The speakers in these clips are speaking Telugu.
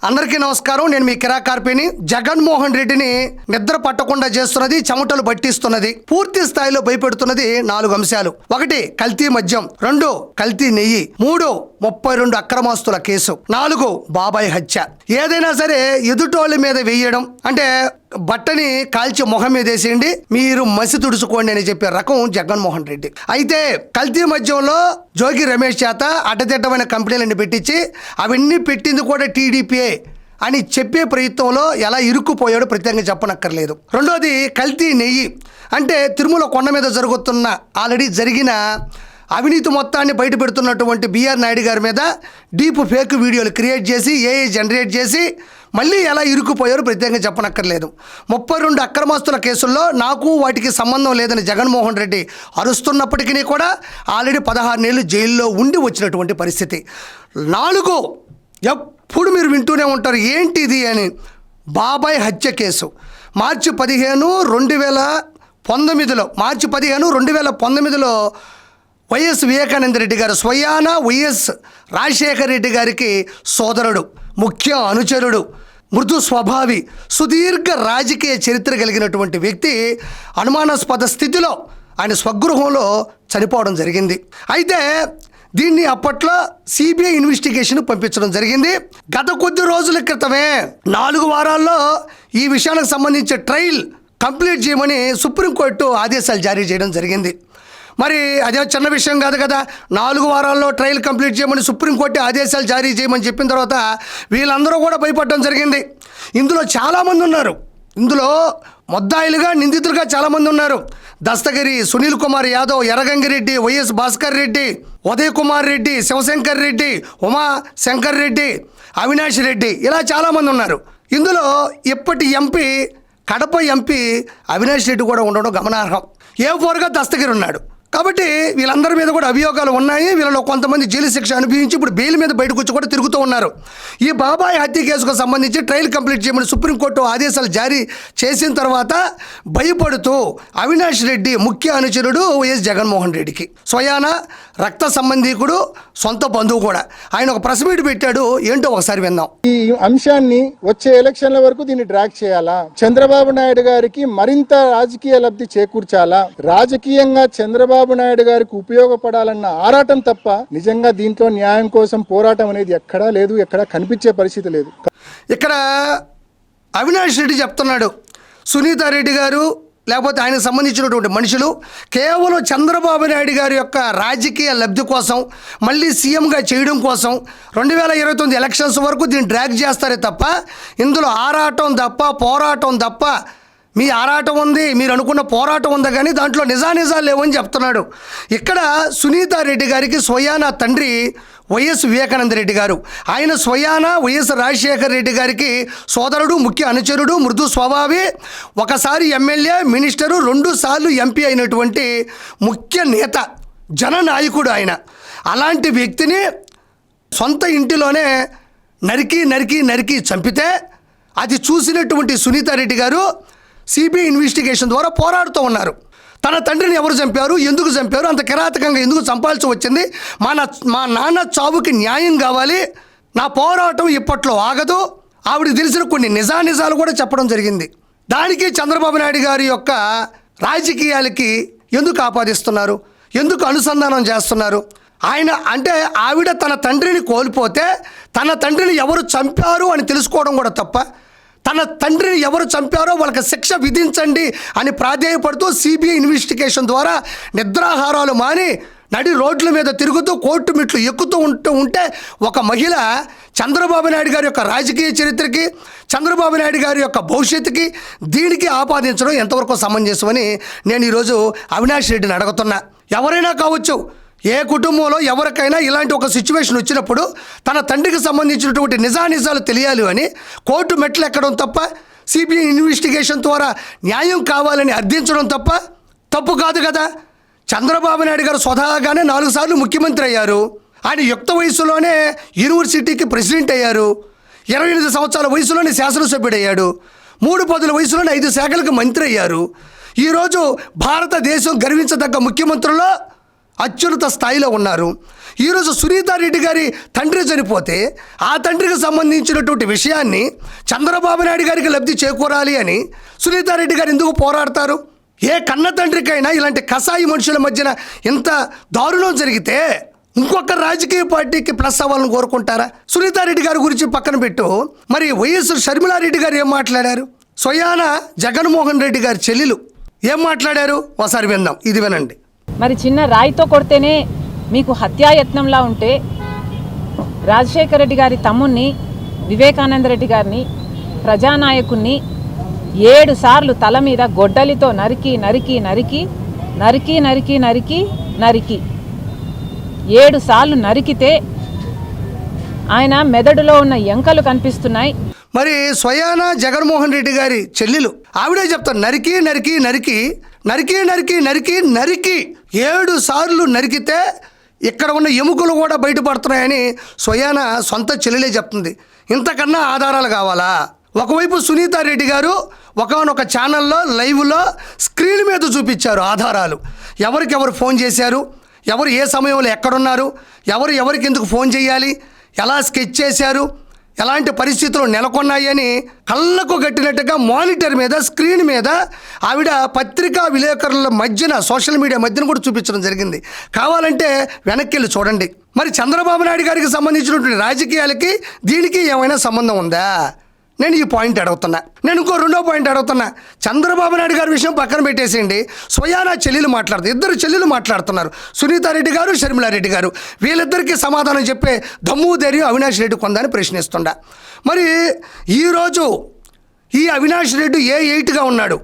అందరికీ నమస్కారం. నేను మీ కిరా కార్పేని. జగన్మోహన్ రెడ్డిని నిద్ర పట్టకుండా చేస్తున్నది, చెమటలు పట్టిస్తున్నది, పూర్తి స్థాయిలో భయపెడుతున్నది 4 అంశాలు. 1 కల్తీ మద్యం, 2 కల్తీ నెయ్యి, 3 32 అక్రమాస్తుల కేసు, 4 బాబాయ్ హత్య. ఏదైనా సరే ఎదుటోళ్ళ మీద వేయడం అంటే బట్టని కాల్చి మొహం మీద వేసేయండి, మీరు మసి తుడుచుకోండి అని చెప్పే రకం జగన్మోహన్ రెడ్డి. అయితే కల్తీ మద్యంలో జోగి రమేష్ చేత అడ్డదిడ్డమైన కంపెనీలన్నీ పెట్టించి అవన్నీ పెట్టింది కూడా టీడీపీఏ అని చెప్పే ప్రయత్నంలో ఎలా ఇరుక్కుపోయాడో ప్రత్యేకంగా చెప్పనక్కర్లేదు. 2వది కల్తీ నెయ్యి. అంటే తిరుమల కొండ మీద జరుగుతున్న ఆల్రెడీ జరిగిన అవినీతి మొత్తాన్ని బయట పెడుతున్నటువంటి బిఆర్ నాయుడు గారి మీద డీప్ ఫేక్ వీడియోలు క్రియేట్ చేసి ఏఐ జనరేట్ చేసి మళ్ళీ ఎలా ఇరుక్కుపోయారో ప్రత్యేకంగా చెప్పనక్కర్లేదు. 32 అక్రమాస్తుల కేసుల్లో నాకు వాటికి సంబంధం లేదని జగన్మోహన్ రెడ్డి అరుస్తున్నప్పటికీ కూడా ఆల్రెడీ 16 నెలలు జైల్లో ఉండి వచ్చినటువంటి పరిస్థితి. 4 ఎప్పుడు మీరు వింటూనే ఉంటారు ఏంటిది అని, బాబాయ్ హత్య కేసు. మార్చి 15, 2019లో వైఎస్ వివేకానంద రెడ్డి గారు స్వయాన వైఎస్ రాజశేఖర రెడ్డి గారికి సోదరుడు, ముఖ్య అనుచరుడు, మృదు స్వభావి, సుదీర్ఘ రాజకీయ చరిత్ర కలిగినటువంటి వ్యక్తి అనుమానాస్పద స్థితిలో ఆయన స్వగృహంలో చనిపోవడం జరిగింది. అయితే దీన్ని అప్పట్లో సిబిఐ ఇన్వెస్టిగేషన్ పంపించడం జరిగింది. గత కొద్ది రోజుల క్రితమే 4 వారాల్లో ఈ విషయానికి సంబంధించి ట్రయల్ కంప్లీట్ చేయమని సుప్రీంకోర్టు ఆదేశాలు జారీ చేయడం జరిగింది. మరి అదే చిన్న విషయం కాదు కదా. 4 వారాల్లో ట్రయల్ కంప్లీట్ చేయమని సుప్రీంకోర్టు ఆదేశాలు జారీ చేయమని చెప్పిన తర్వాత వీళ్ళందరూ కూడా భయపడడం జరిగింది. ఇందులో చాలామంది ఉన్నారు. ఇందులో ముద్దాయిలుగా, నిందితులుగా చాలామంది ఉన్నారు. దస్తగిరి, సునీల్ కుమార్ యాదవ్, ఎర్రగంగిరెడ్డి, వైఎస్ భాస్కర్ రెడ్డి, ఉదయ్ కుమార్ రెడ్డి, శివశంకర్ రెడ్డి, ఉమాశంకర్ రెడ్డి, అవినాష్ రెడ్డి, ఇలా చాలామంది ఉన్నారు. ఇందులో ఇప్పటి ఎంపీ, కడప ఎంపీ అవినాష్ రెడ్డి కూడా ఉండడం గమనార్హం. A4గా దస్తగిరి ఉన్నాడు. కాబట్టి వీళ్ళందరి మీద కూడా అభియోగాలు ఉన్నాయి. వీళ్ళలో కొంతమంది జైలు శిక్ష అనుభవించి ఇప్పుడు బెయిల్ మీద బయటకు వచ్చి కూడా తిరుగుతూ ఉన్నారు. ఈ బాబాయ్ హత్య కేసుకు సంబంధించి ట్రయల్ కంప్లీట్ చేయమని సుప్రీంకోర్టు ఆదేశాలు జారీ చేసిన తర్వాత భయపడుతూ అవినాష్ రెడ్డి ముఖ్య అనుచరుడు వైఎస్ జగన్మోహన్ రెడ్డికి స్వయాన రక్త సంబంధీకుడు, సొంత బంధువు కూడా, ఆయన ఒక ప్రెస్ మీట్ పెట్టాడు. ఏంటో ఒకసారి విందాం. ఈ అంశాన్ని వచ్చే ఎలక్షన్ల వరకు దీన్ని డ్రాగ్ చేయాలా, చంద్రబాబు నాయుడు గారికి మరింత రాజకీయ లబ్ధి చేకూర్చాలా, రాజకీయంగా చంద్రబాబు నాయుడు గారికి ఉపయోగపడాలన్న ఆరాటం తప్ప నిజంగా దీంట్లో న్యాయం కోసం పోరాటం అనేది ఎక్కడా లేదు, ఎక్కడా కనిపించే పరిస్థితి లేదు. ఇక్కడ అవినాష్ రెడ్డి చెప్తున్నాడు, సునీతారెడ్డి గారు లేకపోతే ఆయనకు సంబంధించినటువంటి మనుషులు కేవలం చంద్రబాబు నాయుడు గారి యొక్క రాజకీయ లబ్ధి కోసం, మళ్ళీ సీఎంగా చేయడం కోసం 2029 ఎలక్షన్స్ వరకు దీన్ని డ్రాగ్ చేస్తారే తప్ప ఇందులో ఆరాటం తప్ప, పోరాటం తప్ప, మీ ఆరాటం ఉంది, మీరు అనుకున్న పోరాటం ఉందా కానీ దాంట్లో నిజాలు లేవని చెప్తున్నాడు. ఇక్కడ సునీతారెడ్డి గారికి స్వయాన తండ్రి వైఎస్ వివేకానంద రెడ్డి గారు, ఆయన స్వయాన వైఎస్ రాజశేఖర రెడ్డి గారికి సోదరుడు, ముఖ్య అనుచరుడు, మృదు స్వభావి, ఒకసారి ఎమ్మెల్యే, మినిస్టరు, 2 సార్లు ఎంపీ అయినటువంటి ముఖ్య నేత, జననాయకుడు ఆయన. అలాంటి వ్యక్తిని సొంత ఇంటిలోనే నరికి చంపితే అది చూసినటువంటి సునీతారెడ్డి గారు సిబిఐ ఇన్వెస్టిగేషన్ ద్వారా పోరాడుతూ ఉన్నారు. తన తండ్రిని ఎవరు చంపారు, ఎందుకు చంపారు, అంత కిరాతకంగా ఎందుకు చంపాల్సి వచ్చింది, మా నాన్న చావుకి న్యాయం కావాలి, నా పోరాటం ఇప్పట్లో ఆగదు, ఆవిడకి తెలిసిన కొన్ని నిజాలు కూడా చెప్పడం జరిగింది. దానికి చంద్రబాబు నాయుడు గారి యొక్క రాజకీయాలకి ఎందుకు ఆపాదిస్తున్నారు, ఎందుకు అనుసంధానం చేస్తున్నారు? ఆయన అంటే ఆవిడ తన తండ్రిని కోల్పోతే తన తండ్రిని ఎవరు చంపారు అని తెలుసుకోవడం కూడా తప్ప, తన తండ్రిని ఎవరు చంపారో వాళ్ళకి శిక్ష విధించండి అని ప్రాధేయపడుతూ సిబిఐ ఇన్వెస్టిగేషన్ ద్వారా నిద్రాహారాలు మాని నడి రోడ్ల మీద తిరుగుతూ కోర్టు మెట్లు ఎక్కుతూ ఉంటే ఒక మహిళ చంద్రబాబు నాయుడు గారి యొక్క రాజకీయ చరిత్రకి, చంద్రబాబు నాయుడు గారి యొక్క భవిష్యత్తుకి దీనికి ఆపాదించడం ఎంతవరకు సమంజసమని నేను ఈరోజు అవినాష్ రెడ్డిని అడుగుతున్నా. ఎవరైనా కావచ్చు, ఏ కుటుంబంలో ఎవరికైనా ఇలాంటి ఒక సిచ్యువేషన్ వచ్చినప్పుడు తన తండ్రికి సంబంధించినటువంటి నిజాలు తెలియాలి అని కోర్టు మెట్లు ఎక్కడం తప్ప, సిబిఐ ఇన్వెస్టిగేషన్ ద్వారా న్యాయం కావాలని అర్థించడం తప్ప తప్పు కాదు కదా. చంద్రబాబు నాయుడు గారు స్వతహాగానే 4 సార్లు ముఖ్యమంత్రి అయ్యారు. ఆయన యుక్త వయసులోనే యూనివర్సిటీకి ప్రెసిడెంట్ అయ్యారు. 28 సంవత్సరాల వయసులోనే శాసనసభ్యుడు అయ్యాడు. 3 పదుల వయసులోనే 5 శాఖలకు మంత్రి అయ్యారు. ఈరోజు భారతదేశం గర్వించదగ్గ ముఖ్యమంత్రుల్లో అత్యున్నత స్థాయిలో ఉన్నారు. ఈరోజు సునీతారెడ్డి గారి తండ్రి చనిపోతే ఆ తండ్రికి సంబంధించినటువంటి విషయాన్ని చంద్రబాబు నాయుడు గారికి లబ్ధి చేకూరాలి అని సునీతారెడ్డి గారు ఎందుకు పోరాడతారు? ఏ కన్న తండ్రికైనా ఇలాంటి కసాయి మనుషుల మధ్యన ఇంత దారుణం జరిగితే ఇంకొక రాజకీయ పార్టీకి ప్లస్ అవ్వాలని కోరుకుంటారా? సునీతారెడ్డి గారి గురించి పక్కన పెట్టు, మరి వైఎస్ షర్మిలారెడ్డి గారు ఏం మాట్లాడారు? స్వయాన జగన్మోహన్ రెడ్డి గారి చెల్లెలు ఏం మాట్లాడారు? ఒకసారి విందాం, ఇది వినండి. మరి చిన్న రాయితో కొడితేనే మీకు హత్యాయత్నంలా ఉంటే రాజశేఖర రెడ్డి గారి తమ్ముణ్ణి, వివేకానంద రెడ్డి గారిని, ప్రజానాయకుణ్ణి 7 సార్లు తల మీద గొడ్డలితో నరికి నరికి నరికి నరికి నరికి నరికి నరికి 7 సార్లు నరికితే ఆయన మెదడులో ఉన్న ఎంకలు కనిపిస్తున్నాయి. మరి స్వయాన జగన్మోహన్ రెడ్డి గారి చెల్లెలు ఆవిడే చెప్తారు, నరికి నరికి నరికి నరికి నరికి నరికి నరికి 7 సార్లు నరికితే ఇక్కడ ఉన్న ఎముకలు కూడా బయటపడుతున్నాయని స్వయాన సొంత చెల్లెలే చెప్తుంది. ఇంతకన్నా ఆధారాలు కావాలా? ఒకవైపు సునీతారెడ్డి గారు ఒకానొక ఛానల్లో లైవ్లో స్క్రీన్ మీద చూపించారు ఆధారాలు. ఎవరికెవరు ఫోన్ చేశారు, ఎవరు ఏ సమయంలో ఎక్కడున్నారు, ఎవరు ఎవరికి ఎందుకు ఫోన్ చేయాలి, ఎలా స్కెచ్ చేశారు, ఎలాంటి పరిస్థితులు నెలకొన్నాయని కళ్ళకు కట్టినట్టుగా మానిటర్ మీద స్క్రీన్ మీద ఆవిడ పత్రికా విలేకరుల మధ్యన సోషల్ మీడియా మధ్యన కూడా చూపించడం జరిగింది. కావాలంటే వెనక్కి వెళ్ళి చూడండి. మరి చంద్రబాబు నాయుడు గారికి సంబంధించినటువంటి రాజకీయాలకి దీనికి ఏమైనా సంబంధం ఉందా? నేను ఈ పాయింట్ అడుగుతున్నా. నేను ఇంకో రెండో పాయింట్ అడుగుతున్నా. చంద్రబాబు నాయుడు గారి విషయం పక్కన పెట్టేసేయండి, స్వయానా చెల్లెలు మాట్లాడుతుంది. 2 చెల్లెలు మాట్లాడుతున్నారు, సునీతారెడ్డి గారు, షర్మిలారెడ్డి గారు. వీళ్ళిద్దరికీ సమాధానం చెప్పే దమ్ము ధైర్యం అవినాష్ రెడ్డి కొందని ప్రశ్నిస్తుండ. మరి ఈరోజు ఈ అవినాష్ రెడ్డి A8గా ఉన్నాడు,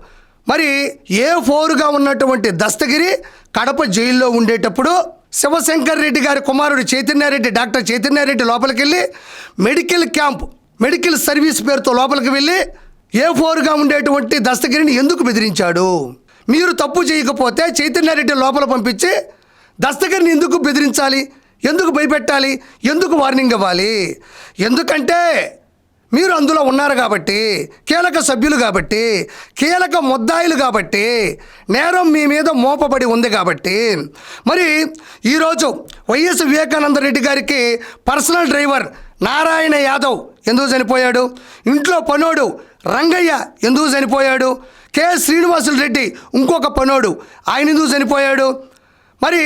మరి A4గా ఉన్నటువంటి దస్తగిరి కడప జైల్లో ఉండేటప్పుడు శివశంకర్ రెడ్డి గారి కుమారుడు చైతన్యారెడ్డి, డాక్టర్ చైతన్యారెడ్డి లోపలికి వెళ్ళి మెడికల్ సర్వీస్ పేరుతో లోపలికి వెళ్ళి A4గా ఉండేటువంటి దస్తగిరిని ఎందుకు బెదిరించాడు? మీరు తప్పు చేయకపోతే చైతన్యారెడ్డి లోపల పంపించి దస్తగిరిని ఎందుకు బెదిరించాలి, ఎందుకు భయపెట్టాలి, ఎందుకు వార్నింగ్ ఇవ్వాలి? ఎందుకంటే మీరు అందులో ఉన్నారు కాబట్టి, కీలక సభ్యులు కాబట్టి, కీలక ముద్దాయిలు కాబట్టి, నేరం మీ మీద మోపబడి ఉంది కాబట్టి. మరి ఈరోజు వైఎస్ వివేకానంద రెడ్డి గారికి పర్సనల్ డ్రైవర్ నారాయణ యాదవ్ ఎందుకు చనిపోయాడు? ఇంట్లో పనోడు రంగయ్య ఎందుకు చనిపోయాడు? కె శ్రీనివాసులు రెడ్డి ఇంకొక పనోడు, ఆయన ఎందుకు చనిపోయాడు? మరి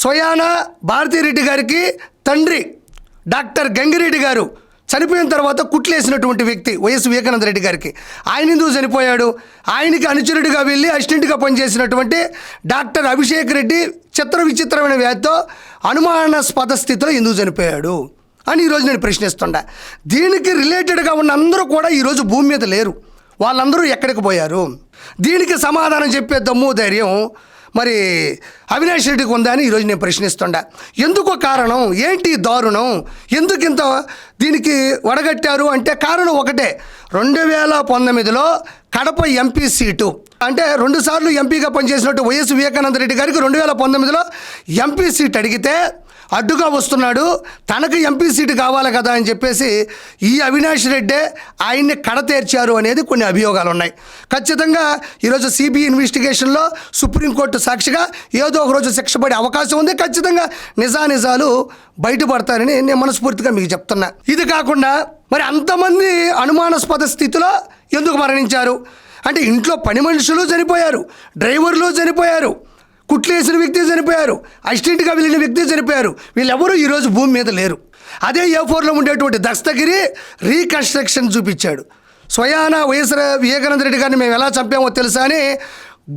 స్వయాన భారతీరెడ్డి గారికి తండ్రి డాక్టర్ గంగిరెడ్డి గారు చనిపోయిన తర్వాత కుట్లేసినటువంటి వ్యక్తి వైఎస్ వివేకానంద రెడ్డి గారికి, ఆయన ఎందుకు చనిపోయాడు? ఆయనకి అనుచరుడిగా వెళ్ళి అసిస్టెంట్గా పనిచేసినటువంటి డాక్టర్ అభిషేక్ రెడ్డి చిత్ర విచిత్రమైన వ్యాధితో అనుమానాస్పద స్థితిలో ఎందుకు చనిపోయాడు అని ఈరోజు నేను ప్రశ్నిస్తుండా. దీనికి రిలేటెడ్గా ఉన్న అందరూ కూడా ఈరోజు భూమి మీద లేరు. వాళ్ళందరూ ఎక్కడికి పోయారు? దీనికి సమాధానం చెప్పే దమ్ము ధైర్యం మరి అవినాష్ రెడ్డికి ఉందా అని ఈరోజు నేను ప్రశ్నిస్తుండా. ఎందుకో కారణం ఏంటి? దారుణం ఎందుకు ఇంత దీనికి వడగట్టారు అంటే కారణం ఒకటే. 2019లో కడప ఎంపీ సీటు అంటే 2 సార్లు ఎంపీగా పనిచేసినట్టు వైఎస్ వివేకానంద రెడ్డి గారికి 2019లో ఎంపీ సీట్ అడిగితే అడ్డుగా వస్తున్నాడు, తనకు ఎంపీ సీటు కావాలి కదా అని చెప్పేసి ఈ అవినాష్ రెడ్డే ఆయన్ని కడతేర్చారు అనేది కొన్ని అభియోగాలు ఉన్నాయి. ఖచ్చితంగా ఈరోజు సిబిఐ ఇన్వెస్టిగేషన్లో సుప్రీంకోర్టు సాక్షిగా ఏదో ఒక రోజు శిక్ష పడే అవకాశం ఉంది. ఖచ్చితంగా నిజాలు బయటపడతారని నేను మనస్ఫూర్తిగా మీకు చెప్తున్నా. ఇది కాకుండా మరి అంతమంది అనుమానాస్పద స్థితిలో ఎందుకు మరణించారు అంటే ఇంట్లో పని మనుషులు చనిపోయారు, డ్రైవర్లు చనిపోయారు, కుట్లేసిన వ్యక్తి చనిపోయారు, అసిస్టెంట్గా వెళ్ళిన వ్యక్తి చనిపోయారు. వీళ్ళెవరూ ఈరోజు భూమి మీద లేరు. అదే A4లో ఉండేటువంటి దస్తగిరి రీకన్స్ట్రక్షన్ చూపించాడు. స్వయాన వైఎస్ వివేకానంద రెడ్డి గారిని మేము ఎలా చంపామో తెలుసా అని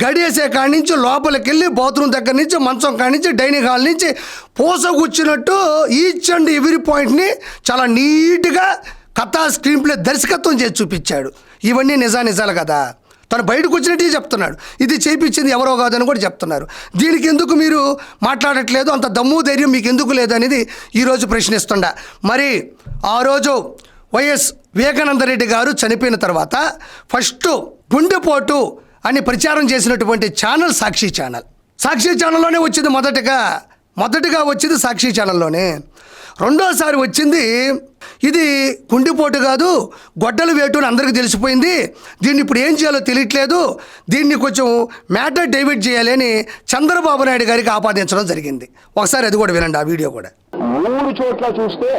గడియేసే కాడి నుంచి లోపలికి వెళ్ళి బాత్రూమ్ దగ్గర నుంచి మంచం కాడి నుంచి డైనింగ్ హాల్ నుంచి కూర్చున్నట్టు ఈచ్ అండ్ ఎవ్రీ పాయింట్ని చాలా నీట్గా కథా స్క్రీన్ ప్లే దర్శకత్వం చేసి చూపించాడు. ఇవన్నీ నిజాలు కదా. తను బయటకు వచ్చినట్టు చెప్తున్నాడు, ఇది చేయించింది ఎవరో కాదని కూడా చెప్తున్నారు. దీనికి ఎందుకు మీరు మాట్లాడట్లేదు? అంత దమ్ము ధైర్యం మీకు ఎందుకు లేదనేది ఈరోజు ప్రశ్నిస్తుండా. మరి ఆ రోజు వైఎస్ వివేకానంద రెడ్డి గారు చనిపోయిన తర్వాత ఫస్ట్ గుండెపోటు అని ప్రచారం చేసినటువంటి ఛానల్ సాక్షి ఛానల్లోనే వచ్చింది. మొదటగా వచ్చింది సాక్షి ఛానల్లోనే. రెండోసారి వచ్చింది ఇది గుండెపోటు కాదు, గొడ్డలు వేటు అని అందరికీ తెలిసిపోయింది, దీన్ని ఇప్పుడు ఏం చేయాలో తెలియట్లేదు, దీన్ని కొంచెం మ్యాటర్ డైవర్ట్ చేయాలి అని చంద్రబాబు నాయుడు గారికి ఆపాదించడం జరిగింది. ఒకసారి అది కూడా వినండి, ఆ వీడియో కూడా. 3 చోట్ల చూస్తే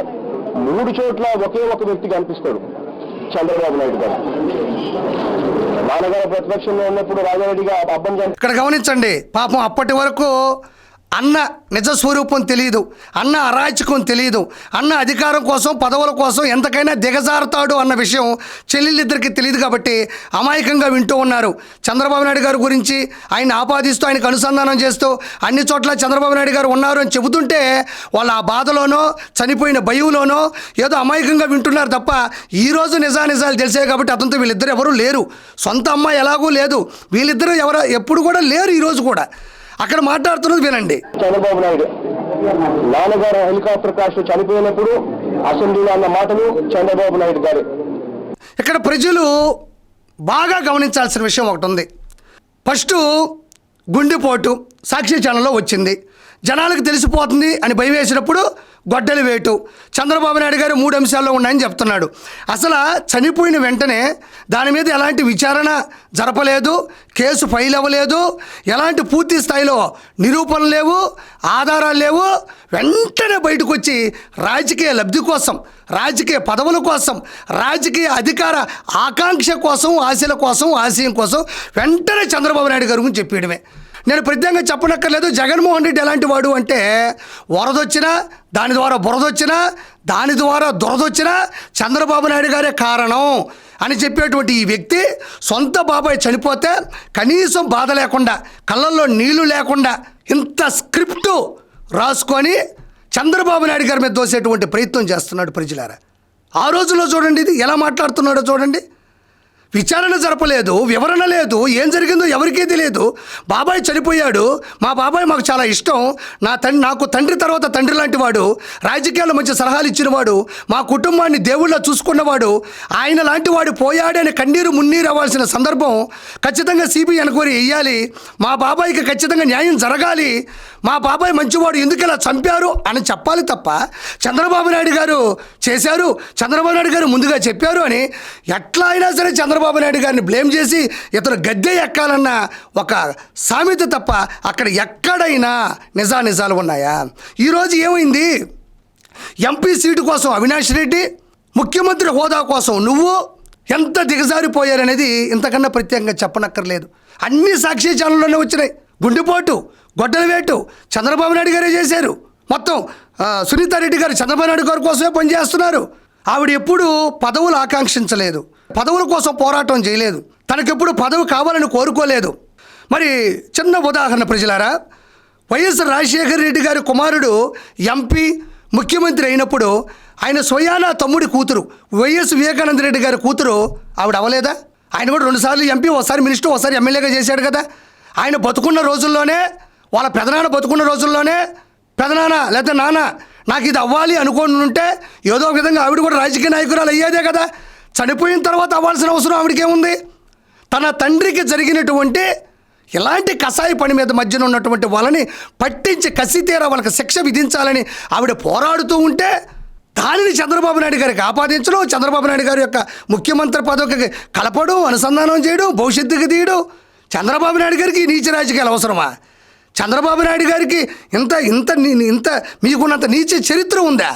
3 చోట్ల ఒకే ఒక వ్యక్తి కనిపిస్తాడు, చంద్రబాబు నాయుడు గారు. నాన్నగారు ప్రతిపక్షంలో ఉన్నప్పుడు రాజారెడ్డిగా అబ్బం ఇక్కడ గమనించండి, పాపం అప్పటి వరకు అన్న నిజ స్వరూపం తెలియదు, అన్న అరాచకం తెలియదు, అన్న అధికారం కోసం పదవుల కోసం ఎంతకైనా దిగజారుతాడు అన్న విషయం చెల్లెళ్ళిద్దరికి తెలియదు కాబట్టి అమాయకంగా వింటూ ఉన్నారు. చంద్రబాబు నాయుడు గారి గురించి ఆయన ఆపాదిస్తూ ఆయనకు అనుసంధానం చేస్తూ అన్ని చోట్ల చంద్రబాబు నాయుడు గారు ఉన్నారు అని చెబుతుంటే వాళ్ళు ఆ బాధలోనో చనిపోయిన భయంలోనో ఏదో అమాయకంగా వింటున్నారు తప్ప ఈరోజు నిజాలు తెలిసాయి కాబట్టి అతనితో వీళ్ళిద్దరు ఎవరూ లేరు. సొంత అమ్మాయి ఎలాగూ లేదు, వీళ్ళిద్దరూ ఎప్పుడు కూడా లేరు. ఈరోజు కూడా అక్కడ మాట్లాడుతున్నది వినండి. చంద్రబాబు నాయుడు నాన్నగారు హెలికాప్టర్ క్రాష్ చనిపోయినప్పుడు అసెంబ్లీలో అన్న మాటలు చంద్రబాబు నాయుడు గారు. ఇక్కడ ప్రజలు బాగా గమనించాల్సిన విషయం ఒకటి ఉంది. ఫస్ట్ గుండెపోటు సాక్షి ఛానల్లో వచ్చింది, జనాలకు తెలిసిపోతుంది అని భయం వేసినప్పుడు గొడ్డలి వేటు. చంద్రబాబు నాయుడు గారు 3 అంశాల్లో ఉన్నాయని చెప్తున్నాడు. అసలు చనిపోయిన వెంటనే దాని మీద ఎలాంటి విచారణ జరపలేదు, కేసు ఫైల్ అవ్వలేదు, ఎలాంటి పూర్తి స్థాయిలో నిరూపణలు లేవు, ఆధారాలు లేవు. వెంటనే బయటకు వచ్చి రాజకీయ లబ్ధి కోసం, రాజకీయ పదవుల కోసం, రాజకీయ అధికార ఆకాంక్ష కోసం, ఆశల కోసం, ఆశయం కోసం వెంటనే చంద్రబాబు నాయుడు గారి గురించి చెప్పేయడమే. నేను ప్రత్యేకంగా చెప్పనక్కర్లేదు. జగన్మోహన్ రెడ్డి ఎలాంటి వాడు అంటే వరదొచ్చినా, దాని ద్వారా బురదొచ్చినా, దాని ద్వారా దురదొచ్చినా చంద్రబాబు నాయుడు గారే కారణం అని చెప్పేటువంటి ఈ వ్యక్తి సొంత బాబాయ్ చనిపోతే కనీసం బాధ లేకుండా, కళ్ళల్లో నీళ్లు లేకుండా ఇంత స్క్రిప్టు రాసుకొని చంద్రబాబు నాయుడు గారి మీద దోసేటువంటి ప్రయత్నం చేస్తున్నాడు. ప్రజలారా, ఆ రోజుల్లో చూడండి ఇది ఎలా మాట్లాడుతున్నాడో చూడండి. విచారణ జరపలేదు, వివరణ లేదు, ఏం జరిగిందో ఎవరికీ తెలియదు. బాబాయ్ చనిపోయాడు, మా బాబాయ్ మాకు చాలా ఇష్టం, నాకు తండ్రి తర్వాత తండ్రి లాంటి వాడు, రాజకీయాల్లో మంచి సలహాలు ఇచ్చినవాడు, మా కుటుంబాన్ని దేవుళ్ళ చూసుకున్నవాడు, ఆయన లాంటి వాడు పోయాడని కన్నీరు మున్నీరు అవ్వాల్సిన సందర్భం ఖచ్చితంగా సిబిఐ ఎంక్వైరీ వేయాలి, మా బాబాయ్కి ఖచ్చితంగా న్యాయం జరగాలి, మా బాబాయ్ మంచివాడు ఎందుకు ఇలా చంపారు అని చెప్పాలి తప్ప చంద్రబాబు నాయుడు గారు చేశారు, చంద్రబాబు నాయుడు గారు ముందుగా చెప్పారు అని ఎట్లా అయినా సరే చంద్రబాబు నాయుడు గారిని బ్లేమ్ చేసి ఇతను గద్దె ఎక్కాలన్న ఒక సామెత తప్ప అక్కడ ఎక్కడైనా నిజాలు ఉన్నాయా? ఈరోజు ఏమైంది? ఎంపీ సీటు కోసం అవినాష్ రెడ్డి, ముఖ్యమంత్రి హోదా కోసం నువ్వు ఎంత దిగజారిపోయారనేది ఇంతకన్నా ప్రత్యేకంగా చెప్పనక్కర్లేదు. అన్ని సాక్షి ఛానల్లోనే వచ్చినాయి. గుండెపోటు, గొడ్డల వేటు చంద్రబాబు నాయుడు గారే చేశారు. మొత్తం సునీతారెడ్డి గారు చంద్రబాబు నాయుడు గారి కోసమే పనిచేస్తున్నారు. ఆవిడ ఎప్పుడు పదవులు ఆకాంక్షించలేదు, పదవుల కోసం పోరాటం చేయలేదు, తనకెప్పుడు పదవి కావాలని కోరుకోలేదు. మరి చిన్న ఉదాహరణ ప్రజలారా, వైఎస్ రాజశేఖర రెడ్డి గారి కుమారుడు ఎంపీ ముఖ్యమంత్రి అయినప్పుడు ఆయన స్వయానా తమ్ముడి కూతురు వైఎస్ వివేకానంద రెడ్డి గారి కూతురు ఆవిడ అవ్వలేదా? ఆయన కూడా 2 సార్లు ఎంపీ, ఒకసారి మినిస్టర్, ఒకసారి ఎమ్మెల్యేగా చేశాడు కదా. ఆయన బతుకున్న రోజుల్లోనే, వాళ్ళ పెదనాన్న బతుకున్న రోజుల్లోనే పెదనాన్న లేదా నాన్న నాకు ఇది అవ్వాలి అనుకోని ఉంటే ఏదో ఒక విధంగా ఆవిడ కూడా రాజకీయ నాయకురాలు అయ్యేదే కదా. చనిపోయిన తర్వాత అవ్వాల్సిన అవసరం ఆవిడకేముంది? తన తండ్రికి జరిగినటువంటి ఇలాంటి కసాయి పని మీద మధ్యన ఉన్నటువంటి వాళ్ళని పట్టించి కసితీరా వాళ్ళకి శిక్ష విధించాలని ఆవిడ పోరాడుతూ ఉంటే దానిని చంద్రబాబు నాయుడు గారికి ఆపాదించడం, చంద్రబాబు నాయుడు గారి యొక్క ముఖ్యమంత్రి పదవికి కలపడం, అనుసంధానం చేయడం, భవిష్యత్తుకి తీయడం. చంద్రబాబు నాయుడు గారికి నీచ రాజకీయాలు అవసరమా? చంద్రబాబు నాయుడు గారికి ఇంత మీకున్నంత నీచ చరిత్ర ఉందా?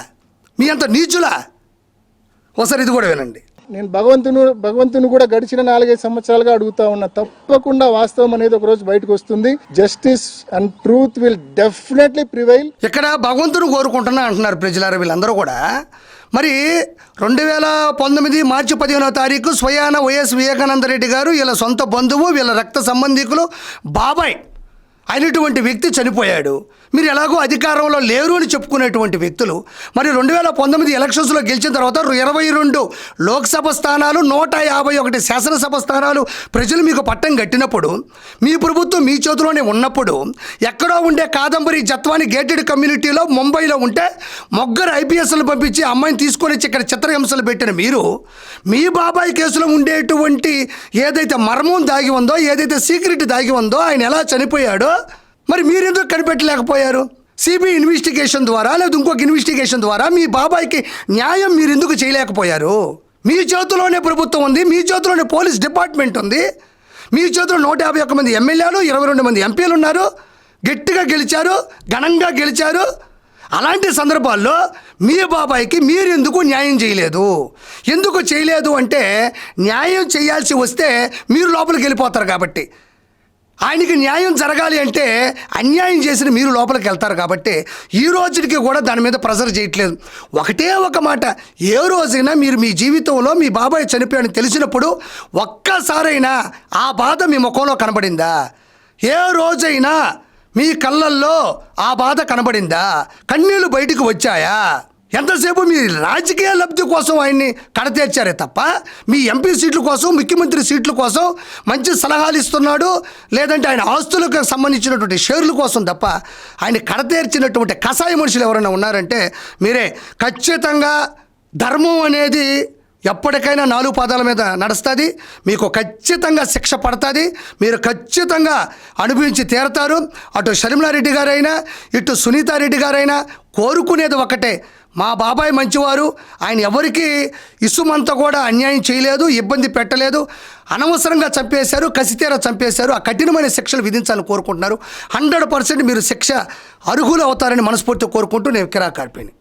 మీ అంత నీచులా? ఒకసారి ఇది కూడా వినండి. నేను భగవంతుని కూడా గడిచిన 4-5 సంవత్సరాలుగా అడుగుతా ఉన్నా, తప్పకుండా వాస్తవం అనేది ఒక రోజు బయటకు వస్తుంది. Justice and truth will definitely prevail. ఇక్కడ భగవంతుని కోరుకుంటున్నా అంటున్నారు ప్రజలారా వీళ్ళందరూ కూడా. మరి 2019 మార్చి 15వ తారీఖు స్వయాన వైఎస్ వివేకానంద రెడ్డి గారు, వీళ్ళ సొంత బంధువు, వీళ్ళ రక్త సంబంధికులు బాబాయ్ అయినటువంటి వ్యక్తి చనిపోయాడు. మీరు ఎలాగో అధికారంలో లేరు అని చెప్పుకునేటువంటి వ్యక్తులు మరి 2019 ఎలక్షన్స్లో గెలిచిన తర్వాత 22 లోక్సభ స్థానాలు, 151 శాసనసభ స్థానాలు ప్రజలు మీకు పట్టం కట్టినప్పుడు, మీ ప్రభుత్వం మీ చేతిలోనే ఉన్నప్పుడు, ఎక్కడో ఉండే కాదంబరి జత్వాని గేటెడ్ కమ్యూనిటీలో ముంబైలో ఉంటే ముగ్గురు ఐపీఎస్లు పంపించి అమ్మాయిని తీసుకొని వచ్చి ఇక్కడ చిత్రహింసలు పెట్టిన మీరు, మీ బాబాయ్ కేసులో ఉండేటువంటి ఏదైతే మర్మం దాగి ఉందో, ఏదైతే సీక్రెట్ దాగి ఉందో, ఆయన ఎలా చనిపోయాడో మరి మీరెందుకు కనిపెట్టలేకపోయారు? సిబిఐ ఇన్వెస్టిగేషన్ ద్వారా లేదా ఇంకొక ఇన్వెస్టిగేషన్ ద్వారా మీ బాబాయ్కి న్యాయం మీరు ఎందుకు చేయలేకపోయారు? మీ చేతిలోనే ప్రభుత్వం ఉంది, మీ చేతిలోనే పోలీస్ డిపార్ట్మెంట్ ఉంది, మీ చేతిలో 151 మంది ఎమ్మెల్యేలు, 22 మంది ఎంపీలు ఉన్నారు, గట్టిగా గెలిచారు, ఘనంగా గెలిచారు. అలాంటి సందర్భాల్లో మీ బాబాయ్కి మీరు ఎందుకు న్యాయం చేయలేదు? ఎందుకు చేయలేదు అంటే న్యాయం చేయాల్సి వస్తే మీరు లోపలికి వెళ్ళిపోతారు కాబట్టి, ఆయనకి న్యాయం జరగాలి అంటే అన్యాయం చేసిన మీరు లోపలికి వెళ్తారు కాబట్టి ఈ రోజుకి కూడా దాని మీద ప్రెజర్ చేయట్లేదు. ఒకటే ఒక మాట, ఏ రోజైనా మీరు మీ జీవితంలో మీ బాబాయ్ చనిపోయాడని తెలిసినప్పుడు ఒక్కసారైనా ఆ బాధ మీ ముఖంలో కనబడిందా? ఏ రోజైనా మీ కళ్ళల్లో ఆ బాధ కనబడిందా? కన్నీళ్ళు బయటకు వచ్చాయా? ఎంతసేపు మీ రాజకీయ లబ్ధి కోసం ఆయన్ని కడతీర్చారే తప్ప మీ ఎంపీ సీట్ల కోసం, ముఖ్యమంత్రి సీట్ల కోసం మంచి సలహాలు ఇస్తున్నాడు, లేదంటే ఆయన ఆస్తులకు సంబంధించినటువంటి షేర్ల కోసం తప్ప ఆయన కడతీర్చినటువంటి కషాయ మనుషులు ఎవరైనా ఉన్నారంటే మీరే. ఖచ్చితంగా ధర్మం అనేది ఎప్పటికైనా 4 పాదాల మీద నడుస్తుంది. మీకు ఖచ్చితంగా శిక్ష పడుతుంది, మీరు ఖచ్చితంగా అనుభవించి తీరతారు. అటు షర్మిలారెడ్డి గారైనా ఇటు సునీతారెడ్డి గారైనా కోరుకునేది ఒకటే, మా బాబాయ్ మంచివారు, ఆయన ఎవరికి ఇసుమంతా కూడా అన్యాయం చేయలేదు, ఇబ్బంది పెట్టలేదు, అనవసరంగా చంపేశారు, కసితీర చంపేశారు, ఆ కఠినమైన శిక్షలు విధించాలని కోరుకుంటున్నారు. 100% మీరు శిక్ష అర్హులు అవుతారని మనస్ఫూర్తిగా కోరుకుంటూ నేను కిరాకార్పిని.